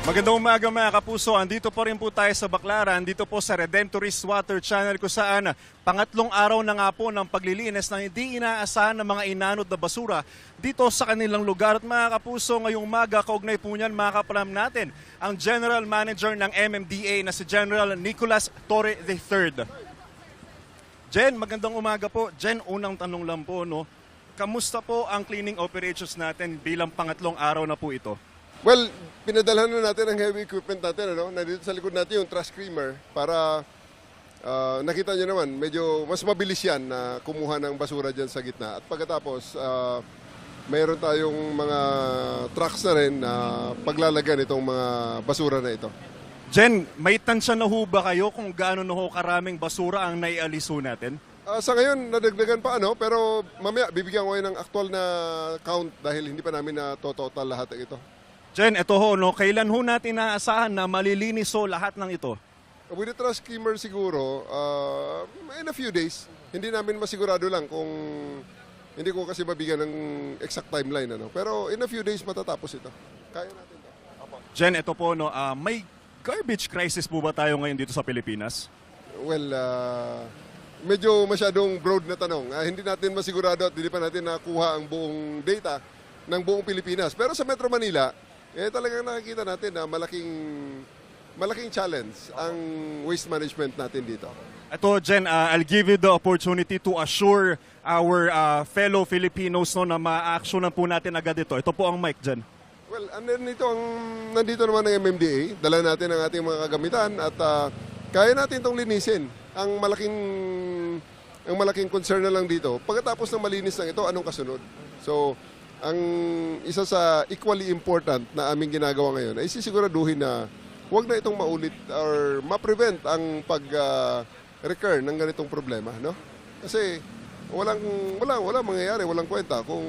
Magandang umaga mga kapuso. Andito po rin po tayo sa Baclaran, dito po sa Redemptorist Water Channel kung saan pangatlong araw na nga po ng paglilinis ng hindi inaasahan ng mga inanod na basura dito sa kanilang lugar. At mga kapuso, ngayong umaga, kaugnay po niyan, makapalam natin ang General Manager ng MMDA na si General Nicolas Torre III. Jen, magandang umaga po. Jen, unang tanong lang po, no? Kamusta po ang cleaning operations natin bilang pangatlong araw na po ito? Well, pinadalhan na natin ang heavy equipment natin. Nandito sa likod natin yung trash screamer para nakita nyo naman, medyo mas mabilis yan na kumuha ng basura dyan sa gitna. At pagkatapos, mayroon tayong mga trucks na rin na paglalagyan itong mga basura na ito. Jen, may tansya na ho ba kayo kung gaano na ho karaming basura ang naialiso natin? Sa ngayon, nadagdagan pa pero mamaya bibigyan ko kayo ng actual na count dahil hindi pa namin na total lahat ito. Jen, ito ho, no, kailan ho natin naasahan na malilinis ho lahat ng ito? With the trash skimmer siguro, in a few days, hindi namin masigurado lang kung hindi ko kasi mabigyan ng exact timeline. Pero in a few days matatapos ito. Kaya natin ito. Jen, ito po, no, may garbage crisis po ba tayo ngayon dito sa Pilipinas? Well, medyo masyadong broad na tanong. Hindi natin masigurado at hindi pa natin nakuha ang buong data ng buong Pilipinas. Pero sa Metro Manila, talagang nakikita natin na malaking challenge ang waste management natin dito. Ito, Jen, I'll give you the opportunity to assure our fellow Filipinos no, na ma-actionan po natin agad ito. Ito po ang mic, Jen. Well, nandito naman ang MMDA. Dala natin ang ating mga kagamitan at kaya natin itong linisin. Ang malaking concern na lang dito, pagkatapos ng malinis ng ito, anong kasunod? So, ang isa sa equally important na aming ginagawa ngayon ay sisiguraduhin na huwag na itong maulit or ma-prevent ang pag-recur ng ganitong problema, no? Kasi walang mangyayari, walang kwenta kung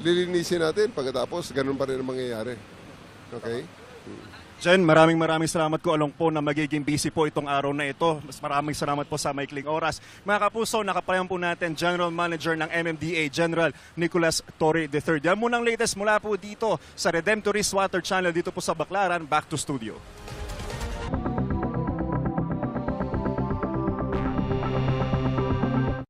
lilinisin natin pagkatapos ganun pa rin ang mangyayari. Okay? Jen, maraming salamat ko along po na magiging busy po itong araw na ito. Mas maraming salamat po sa maikling oras. Mga kapuso, nakapayan po natin General Manager ng MMDA, General Nicolas Torre III. Yan muna ang latest mula po dito sa Redemptorist Water Channel dito po sa Baclaran. Back to studio.